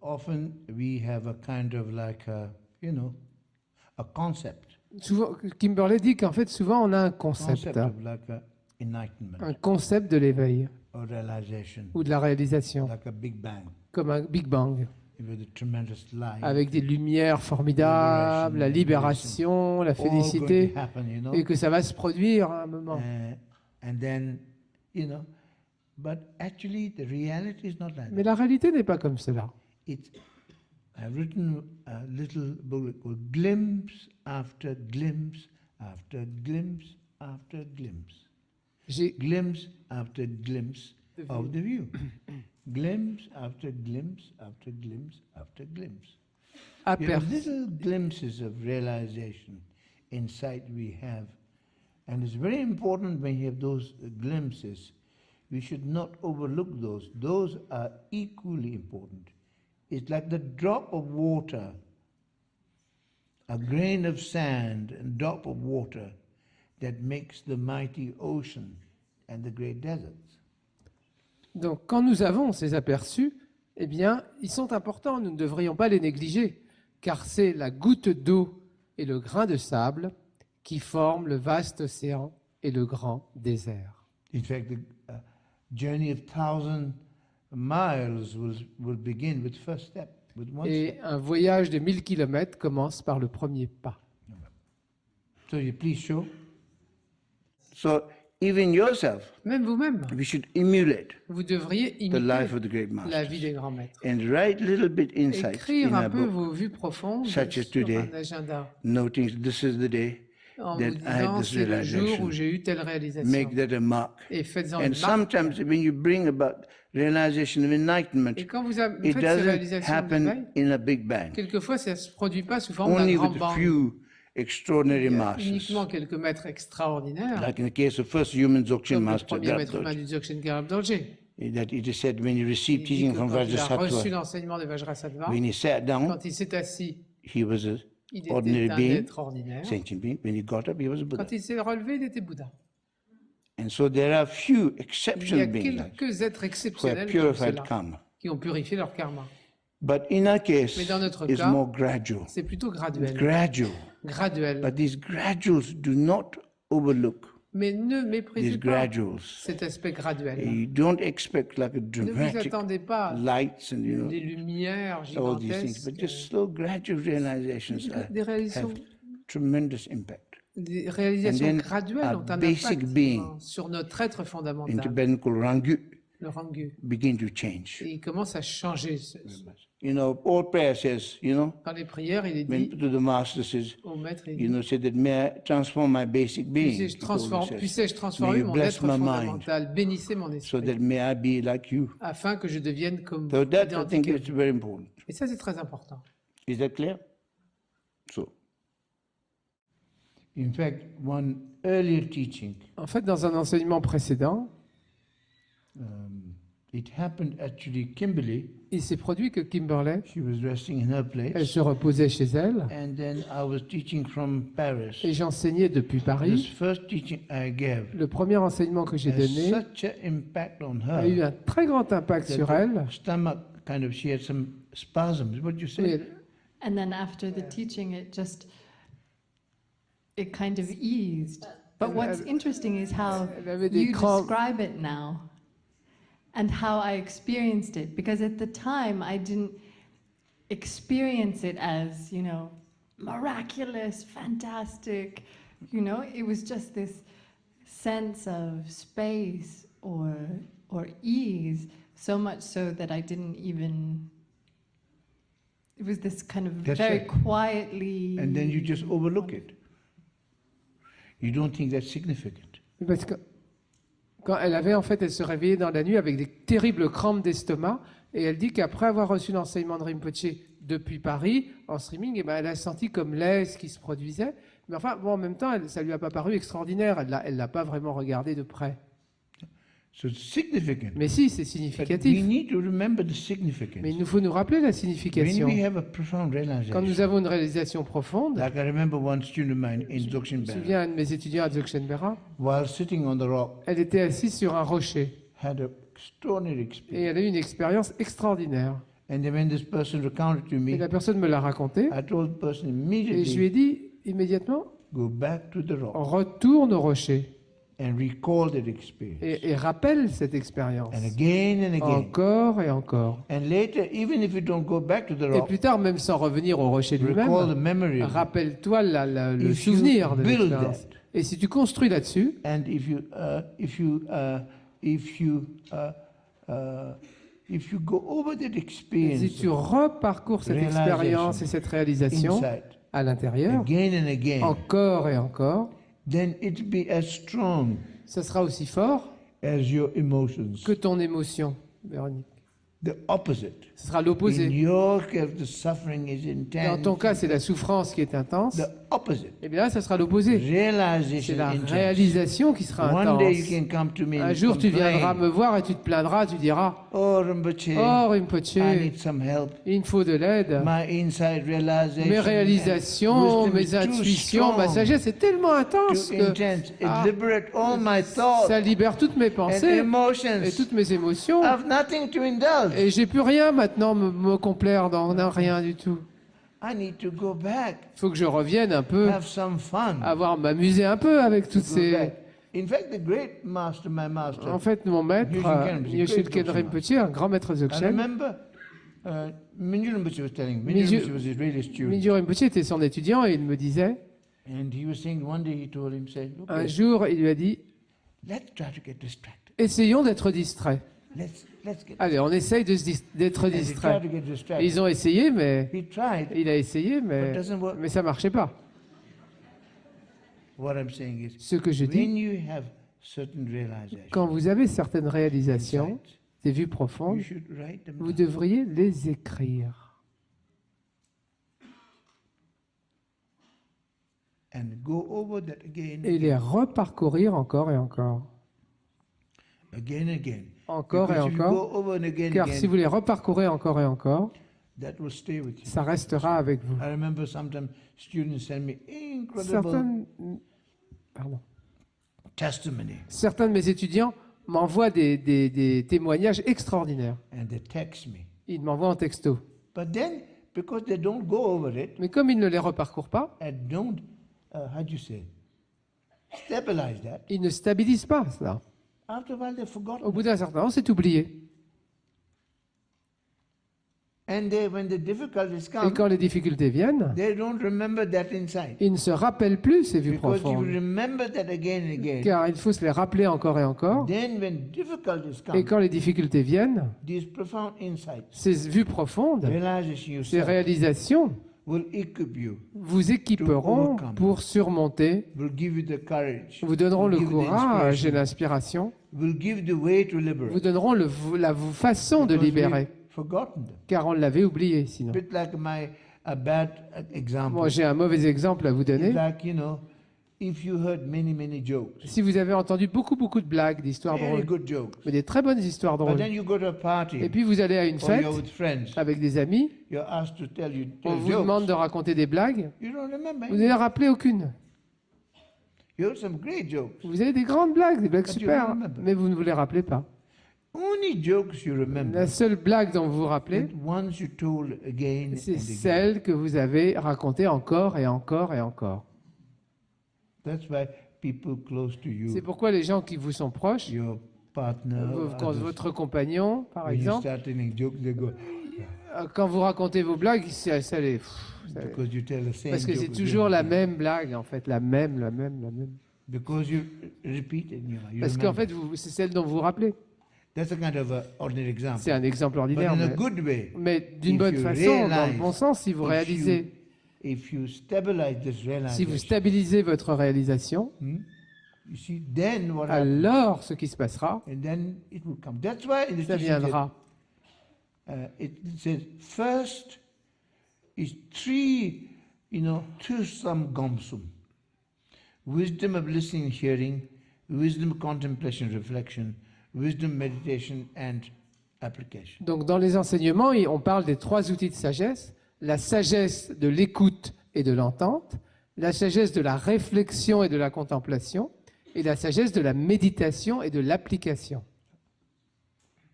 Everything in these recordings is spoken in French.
often we have a kind of like a, a concept. Souvent, Kimberley dit qu'en fait, souvent, on a un concept Of like a enlightenment de l'éveil or realization, ou de la réalisation, like a big bang, comme un Big Bang, with a tremendous light. avec des lumières formidables, la libération, la all going félicité, to happen, et que ça va se produire à un moment. And then, but actually the reality is not like Mais that. la réalité n'est pas comme cela. I've written a little book called Glimpse After Glimpse After Glimpse After Glimpse. J'ai Glimpse after glimpse of the view. Glimpse after glimpse after glimpse after glimpse. You have little glimpses of realization inside we have. And it's very important when you have those glimpses, we should not overlook those. Those are equally important. It's like the drop of water, a grain of sand, a drop of water that makes the mighty ocean and the great deserts. Donc, quand nous avons ces aperçus, eh bien, ils sont importants, nous ne devrions pas les négliger, car c'est la goutte d'eau et le grain de sable qui forment le vaste océan et le grand désert. In fact, the journey of 1,000 miles will begin with first step, with one Et step. un voyage de 1000 km commence par le premier pas. So you please show. So even yourself, Même vous-même, we should emulate vous devriez the life imiter of the great la vie masters des grands maîtres. and write little bit insights Écrire in un our peu book, vos vues profondes such as sur today, un agenda, noting this is the day en that vous I had disant this c'est le jour où realization. j'ai eu telle réalisation. Make that a mark. Et faites-en And une marque. sometimes when you bring about realization of enlightenment, Et quand vous it faites ces doesn't réalisations d'éveil, happen in a big bang. quelquefois ça ne se produit pas sous forme d'un Only grand with bang. few extraordinary Il y a masters. uniquement quelques maîtres extraordinaires, Like in the case of first human Dzogchen comme le master, premier maître humain Drapdoj, du Dzogchen Garab Dorje. that it is said when he received Il dit teaching que from quand il a reçu Vajrasattva, l'enseignement de Vajrasattva, when he sat down, quand il s'est assis, he was an il était ordinary un being, être ordinaire. sentient being. When he got up, he was a Buddha. Quand il s'est relevé, il était Bouddha. And so there are few Il y a exceptional beings like quelques êtres who have exceptionnels comme purified cela, karma. qui ont purifié leur karma. But in our case, Mais dans notre it's cas, more gradual. c'est plutôt It's graduel. gradual. Graduel. But these graduals do not overlook Mais ne these méprisez pas graduals. cet aspect graduel. You don't expect like a Ne vous dramatic attendez pas lights and des lumières all these things, gigantesques, but just slow, gradual realizations des réalisations, have tremendous impact. des réalisations And then graduelles our ont un basic impact being sur notre être In fondamental, Tibetan called Rangu le Rangu. begin to change. Et il commence à changer. All prayer says, Dans les prières, il est when dit to the master says, au maître, il dit, say that may I transform my basic being. puissais-je May transformer you mon bless être my mind. fondamental, bénissez mon So esprit, that may I be like you. afin que je devienne comme So vous, that I think identique à is vous. very important. Et ça, c'est très important. Is that clear? So, in fact, one earlier teaching, En fait, dans un enseignement précédent, it happened actually, Kimberly, il s'est produit que Kimberley, she was resting in her elle place, se reposait chez elle, and then I was teaching from Paris. et j'enseignais depuis This Paris. first teaching I gave Le premier enseignement que j'ai has donné such an impact on a eu her. un très grand impact that sur the elle. stomach kind of, she had some spasms. What do you Et say? elle- And then after the teaching, it kind of eased. But what's interesting is how elle avait des you crampes. describe it now and how I experienced it. Because at the time, I didn't experience it as, miraculous, fantastic. It was just this sense of space or ease, so much so that I didn't even. It was this kind of That's very right. quietly. And then you just overlook it. You don't think that's significant. Parce que quand elle avait, en fait, elle se réveillait dans la nuit avec des terribles crampes d'estomac, et elle dit qu'après avoir reçu l'enseignement de Rinpoche depuis Paris, en streaming, eh ben, elle a senti comme l'aise qui se produisait. Mais enfin, bon, en même temps, ça lui a pas paru extraordinaire. Elle l'a pas vraiment regardé de près. So it's significant. Mais si, c'est But we significatif. need to remember the significance. Mais il nous faut nous rappeler la When signification. we have a profound Quand realization, nous avons une réalisation profonde, like I remember one student of mine in je Dzogchen me Bera, souviens, un de mes étudiants à Dzogchen-Bera, while sitting on the rock, elle était assise sur un rocher had an extraordinary et experience. elle a eu une expérience extraordinaire. And then when this person recounted to Et me, la personne me l'a raconté. I told the person Et je lui ai immediately, dit immédiatement, go back to the rock retourne au rocher and recall that experience. et rappelle cette expérience. And again, Encore et encore. and later, even if you don't go back to the Et rock, plus tard, même sans revenir au rocher recall the lui-même, memory of it. rappelle-toi le If you souvenir de build l'expérience. that, Et si tu construis là-dessus, and if you go over that si experience tu reparcours cette Realization. expérience et cette réalisation inside, à l'intérieur, again and again, encore et encore, then it'll be as strong ça sera aussi fort as your emotions. que ton émotion, Véronique. The opposite. Ce sera In l'opposé. your case, the suffering is Dans intense. ton cas, c'est la souffrance qui est intense. The opposite. Et bien là, ça sera l'opposé. C'est Realization la intense. réalisation qui sera One day you intense. can come to me Un and jour, tu viendras complain. me voir et tu te plaindras, tu diras Oh, Rinpoche, Oh, Rinpoche, I need some help. il me faut de l'aide. My inside realization, Mes réalisations, wisdom is mes too intuitions, ma strong, sagesse est tellement intense too que intense. It Ah. liberates all my thoughts ça libère toutes mes and pensées et emotions. toutes mes émotions. I have nothing to indulge. Et j'ai plus rien maintenant me complaire dans rien du tout. I need to go back, Il faut que je revienne un peu, have some fun. m'amuser un peu avec toutes Go ces... back. In fact, the great master, my master, En fait, mon maître, Yoshin Yoshin Rinpoche, un grand maître I Dzogchen, remember Mingyur Rinpoche was telling me, Mingyur- Mingyur Rinpoche was his really student. Mingyur Rinpoche était son étudiant et il me disait, And he was saying, one day he told him, say, look, un jour, il lui a dit, let's try to get distracted. essayons d'être distraits. Let's get Allez, on essaye d'être And he tried distraits. to get Et distracted. ils ont essayé, mais He tried, il a essayé, but it doesn't work. mais ça marchait pas. What I'm saying is, Ce que je dis, when you have certain realizations, quand vous avez certaines réalisations, insights, des vues you profondes, should write them vous down. devriez les écrire And go over that again, et les reparcourir encore et encore. again and again. Encore et Because if you encore. go over and again, Car si vous les reparcourez encore et encore, that will stay with you. ça restera avec vous. I remember sometimes students send me incredible Certains, pardon. testimony, Certains de mes étudiants m'envoient des témoignages extraordinaires. and they text me. Ils m'envoient en texto. But then, because they don't go over it, Mais comme ils ne les reparcourent pas, and don't, how do you say, stabilize that, ils ne stabilisent pas cela. after a while they've forgotten. Au bout d'un certain temps, c'est oublié. And they, when the difficulties Et come, quand les difficultés viennent, they don't remember that insight. ils ne se rappellent plus ces vues Because you profondes. remember that again and again. Car il faut se les rappeler encore et encore. Then when difficulties Et come, quand les difficultés viennent, these profound insights, ces vues profondes, realization ces yourself, réalisations will equip you, vous équiperont pour surmonter, will give you the courage, vous donneront will le give you the courage et inspiration, l'inspiration, will give the way to vous liberate. donneront la façon de Because libérer, we've forgotten them. car on l'avait oublié sinon. Bit like a bad example. Moi, j'ai un mauvais exemple à vous It's donner. like, if you heard many jokes, Si vous avez entendu beaucoup de blagues, d'histoires very drôles, good jokes, mais des très bonnes histoires but drôles, then you go to a et party puis vous allez à une or fête you're with friends, avec des amis, you're asked to tell on vous demande jokes. de raconter des blagues, You don't remember. vous n'en rappelez aucune. You heard some great jokes. Vous avez des grandes blagues, des blagues But you super, don't remember. mais vous ne vous les rappelez pas. Only jokes you remember. La seule blague dont vous vous rappelez, That once you told again c'est and again. celle que vous avez racontée encore et encore et encore. That's why people close to C'est you, pourquoi les gens qui vous sont proches, your partner, others, votre compagnon, par when you exemple, start telling jokes, they go, quand vous racontez vos blagues, ça les... because you tell the same Parce que joke c'est again toujours and la again. même blague, en fait, la même. Because you repeat it, you Parce qu'en remember. fait, c'est celle dont vous vous rappelez. That's a kind of a ordinary example. C'est un exemple But ordinaire, in a mais, good way, mais d'une if bonne you façon, dans le realize, bon sens, si vous réalisez, if you stabilize this si vous realization, stabilisez votre réalisation, you see, then what happens? alors ce qui se passera, And then it will come. That's why in the ça teaching viendra. it says first is three, Tusam Gomsum. Wisdom of listening and hearing, wisdom of contemplation and reflection, wisdom meditation and application. Donc dans les enseignements, on parle des trois outils de sagesse, la sagesse de l'écoute et de l'entente, la sagesse de la réflexion et de la contemplation, et la sagesse de la méditation et de l'application.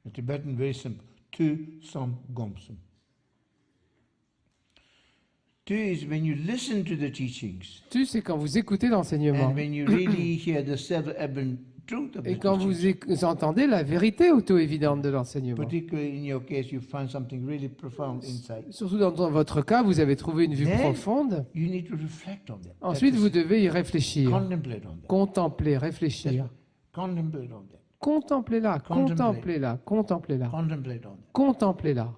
The Tibetan very simple. Tusam Gomsum. Two is when you listen to the teachings Tu, c'est quand vous écoutez l'enseignement. and when you really hear the self-evident truth of Et the quand teachings. vous entendez la vérité auto-évidente de l'enseignement. Particularly in your case, you find something really profound inside. Surtout dans votre cas, vous avez trouvé une vue Then, profonde. You need to reflect on that. Ensuite, That vous is, devez y réfléchir. contemplate on that. Contempler, réfléchir. Contemplate on that. Contemplez-la, Contemplate. contemplez-la, contemplez-la, Contemplate on that. contemplez-la.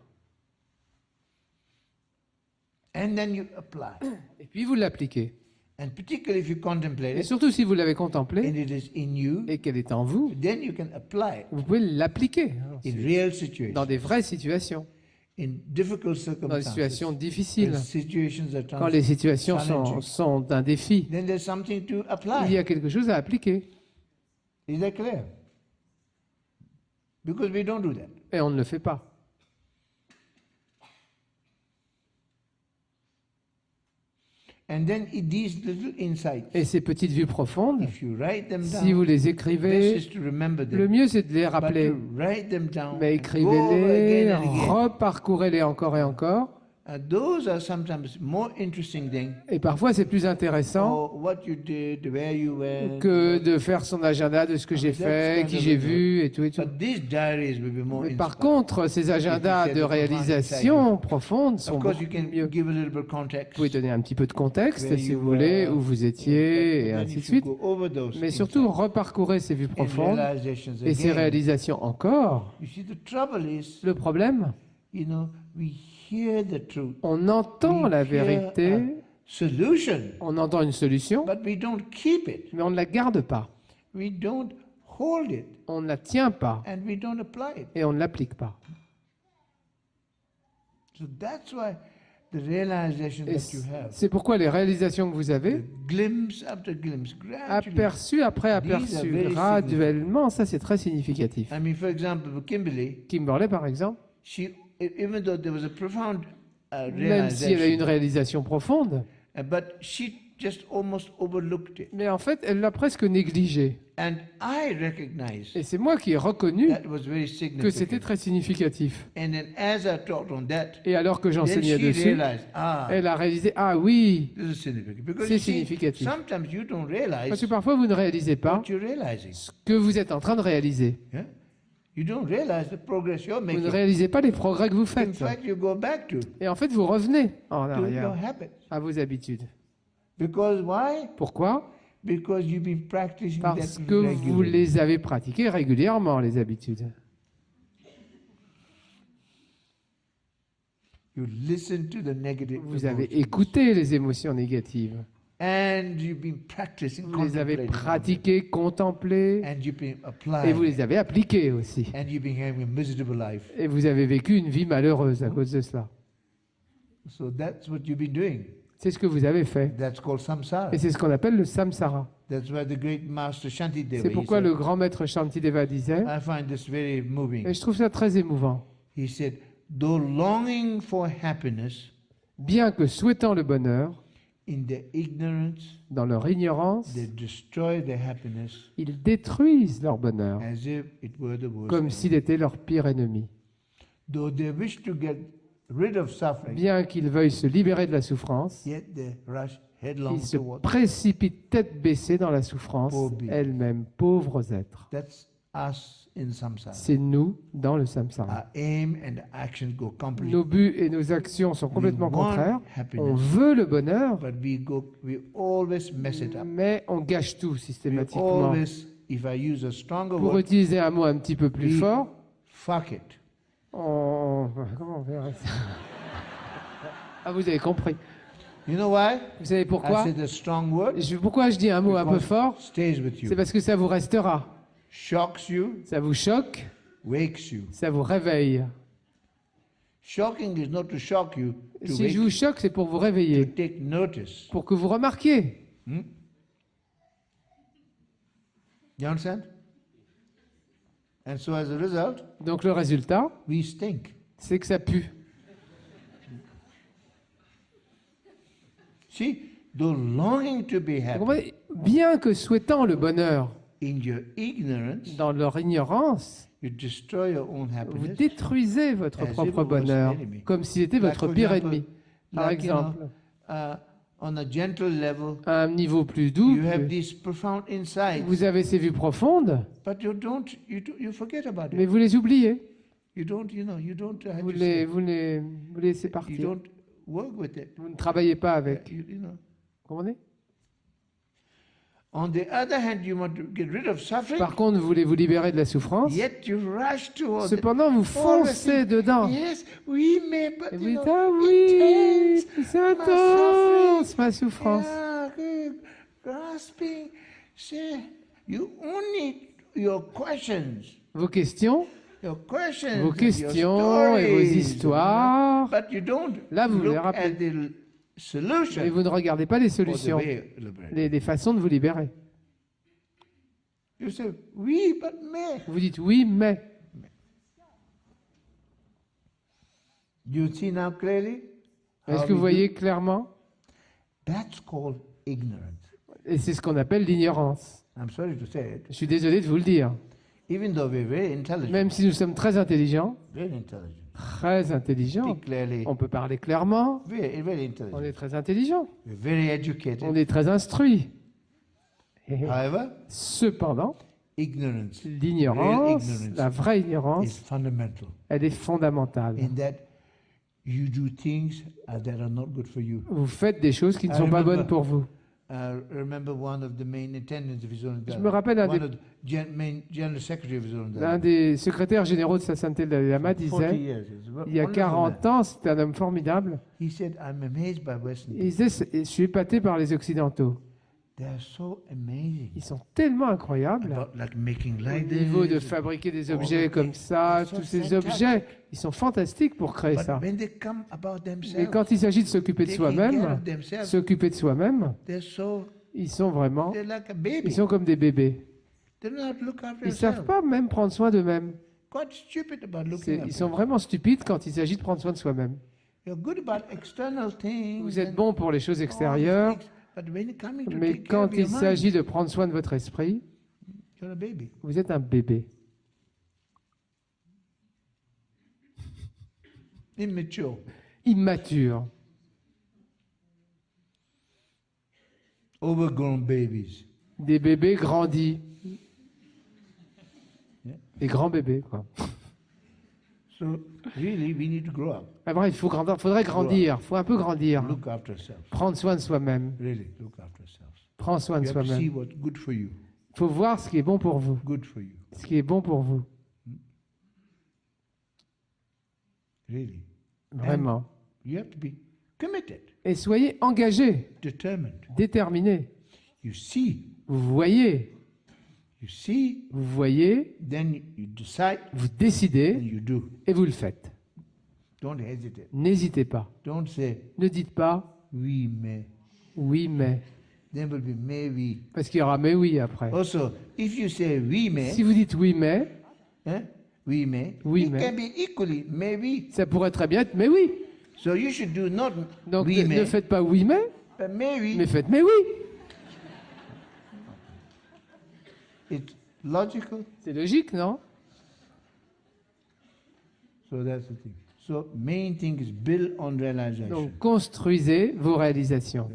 And then you apply. Et puis vous l'appliquez. And particularly if you contemplate Et it surtout si vous l'avez and contemplée it is in you, et qu'elle est en vous, then you can apply it vous pouvez l'appliquer in real dans situations, des vraies situations, in difficult dans des circumstances, situations when difficiles, situations are quand les situations challenging. sont un défi. Then there's something to Il y apply. a quelque chose à appliquer Is that clear? Because we don't do that. et on ne le fait pas. And then these little insights, Et ces petites vues profondes, if you write them si vous down, les best écrivez, is to remember le them. mieux c'est de les But rappeler. to write them down, Mais and go over écrivez-les, again and again. reparcourez-les encore et encore. Those are sometimes more interesting thing. Et parfois c'est plus intéressant Or what you did, where you went. que de faire son agenda de ce que j'ai fait, qui j'ai vu et tout et tout. But these diaries will be more Mais par inspiring. contre, ces agendas de réalisation profonde sont Of course, beaucoup you can mieux. give a little bit of Vous context. pouvez donner un petit peu de contexte, Where si you vous voulez, were, où vous étiez, et Then ainsi de if you suite. go over those Mais insights surtout, reparcourez ces vues and profondes realizations et ces again. réalisations encore. You see, the trouble is, Le problème, we hear the truth. on entend We la hear vérité, a solution, on entend une solution, but we don't keep it. mais on ne la garde pas, We don't hold it, on ne la tient pas and we don't apply it. et on ne l'applique pas. So that's why the realization Et that you have, c'est pourquoi les réalisations que vous avez, glimpse after glimpse, gradually. aperçu après These are aperçu, very graduellement, ça c'est très significatif. I mean, for example, for Kimberly, Kimberley, par exemple, even though there was a profound même si elle a une realization, réalisation profonde, but she just almost overlooked it. mais en fait, elle l'a presque négligé. And I recognized Et c'est moi qui ai reconnu that was very que c'était significant. très significatif. And then as I taught on that, Et alors que then j'enseignais she dessus, realized, elle a réalisé, ah oui, this is significant. Because c'est you see, significatif. sometimes you don't Parce realize que parfois vous ne réalisez pas what you're realizing. ce que vous êtes en train de réaliser. Yeah? You don't realize the progress you're Vous ne making. réalisez pas les progrès que vous In faites. fact, you go back to Et en fait, vous revenez en your arrière habits. à vos habitudes. Because why? Pourquoi? Because you've been practicing Parce that que vous regularly. les avez pratiquées régulièrement, les habitudes. You listen to the negative Vous avez emotions. écouté les émotions négatives. And you've been practicing Vous les avez contemplating on them. pratiquées, contemplées, And you've been et applying. vous les avez appliquées aussi. And you've been having a miserable life. Et vous avez vécu une vie malheureuse à cause de cela. So that's what you've been doing. C'est ce que vous avez fait. That's called samsara. Et c'est ce qu'on appelle le samsara. That's why the great master Shantideva, C'est he pourquoi said, le grand maître Shantideva disait, I find this very moving. et je trouve ça très émouvant, He said, though longing for happiness bien que souhaitant le bonheur, in their ignorance, dans leur ignorance, they destroy their happiness ils détruisent leur bonheur, as if it were the worst. comme enemy. s'il était leur pire ennemi. Though they wish to get rid of suffering, Bien qu'ils veuillent se libérer de la souffrance, yet they rush headlong ils se toward. précipitent tête baissée dans la souffrance, Pauvres bêtes. elles-mêmes pauvres êtres. That's us in samsara. C'est nous dans le samsara. Our aim and actions go completely. Nos buts et nos actions sont complètement We want contraires. On happiness, veut le bonheur, but we always mess it up. mais on gâche tout We systématiquement. always, if I use a stronger Pour word, utiliser un mot un petit peu plus we fort, fuck it. comment on verra ça? Ah, vous avez compris. You know why? Vous savez pourquoi? I said a strong word. Pourquoi je dis un mot un peu Because fort? it stays with C'est you. parce que ça vous restera. Shocks you, Ça vous choque, wakes you. ça vous réveille. Shocking is not to shock you, to Si wake je vous choque, c'est pour vous réveiller, to take notice. pour que vous remarquiez. You understand? And so as a result, Donc le résultat, we stink. c'est que ça pue. See, though longing to be Vous happy, comprenez? Bien que souhaitant le bonheur, in your ignorance, dans leur ignorance, you destroy your own vous happiness. détruisez votre As if propre it was bonheur, an enemy. comme s'il était Like, votre for pire example, ennemi. Par like, you know, exemple, on a gentle level, à un niveau plus doux, you have these profound insights, vous avez ces vues profondes, but you forget about mais it. vous les oubliez. You don't, you don't, how Vous to say, vous laissez you partir. don't work with it. Vous ne travaillez pas avec. You know. Vous comprenez? On the other hand, you want to get rid of suffering, Par contre, vous voulez vous libérer de la souffrance. yet you rush towards it. Cependant, vous foncez dedans. Yes, oui, mais, but Et you vous dites, know, ah oui, intense, c'est my intense, suffering. ma souffrance. Yeah, good. Grasping. Say, you only your questions. Vos questions, Your questions, vos and questions your et vos stories, histoires, but you don't là, vous les look rappelez. at the solution mais vous ne regardez pas les or the solutions, way to liberate. les façons de vous libérer. You say, oui, but mais. Vous dites oui, mais. You see now clearly? Est-ce how que vous we voyez clairement? do? That's called ignorance. Et c'est ce qu'on appelle l'ignorance. I'm sorry to say it. Je suis désolé de vous le dire. Even though we're very intelligent, Même si nous sommes très intelligents, very intelligent, speak clearly, on peut parler clairement, very on intelligent, est très intelligent, we're very on educated. est très instruit. Et However, cependant, ignorance l'ignorance, Real ignorance la vraie is ignorance, fundamental elle est fondamentale. in that you do things that are not good for you. Vous faites des choses qui ne I sont pas remember- bonnes pour vous. Remember one of the main attendants of His Holiness Je me rappelle un one des- of the main general secretary of His Holiness L'un des secrétaires généraux de Sa Sainteté le Dalai Lama 40 disait, years. He's a il y a wonderful 40 man. ans, c'était un homme formidable, He said, I'm amazed by Western il people. disait, je suis épaté par les Occidentaux. They are so amazing Ils sont tellement incroyables about like making au like niveau de this. fabriquer des all objets the comme things. ça, It's so tous ces fantastic. objets, ils sont fantastiques pour créer But ça. when they come about Mais themselves, quand il s'agit de s'occuper de taking care soi-même, of themselves, s'occuper de soi-même, they're so ils sont vraiment, they're like a baby. ils sont comme des bébés. They don't have to look after Ils ne savent themselves. pas même prendre soin d'eux-mêmes. Quite stupid about looking Ils after sont vraiment stupides quand il s'agit de prendre soin de soi-même. You're good about external things. Vous êtes and bon pour les choses all these extérieures, things, but when it coming to mais take care quand of your il mind, s'agit de prendre soin de votre esprit, you're a baby. vous êtes un bébé, Immature. immature, Overgrown babies. des bébés grandis, Yeah. des grands bébés, quoi. So really, we need to grow up. Ah, bref, faudrait grandir, faut un peu grandir, Look after ourselves. prendre soin de soi-même, Really, look after ourselves. prendre soin de You have to see soi-même. what's good for you. Il faut voir ce qui est bon pour vous, Good for you. ce qui est bon pour vous, Really. vraiment. You have to be committed, Et soyez engagés, determined. déterminés. You see, Vous voyez, then you decide vous and décidez you do. et vous le faites. Don't hesitate. N'hésitez pas. Don't say, Ne dites pas oui, mais. oui, mais. There will be mais oui. Parce qu'il y aura mais oui après. Also, if you say oui, mais, Si vous dites oui, mais, oui, mais, Oui, it mais. can be equally mais oui. ça pourrait très bien être mais oui. So you should do not Donc oui, ne mais, faites pas oui, mais, but mais oui. mais faites mais oui. It's logical. C'est logique, non? So that's the thing. So main thing is build on realization. Donc construisez vos réalisations.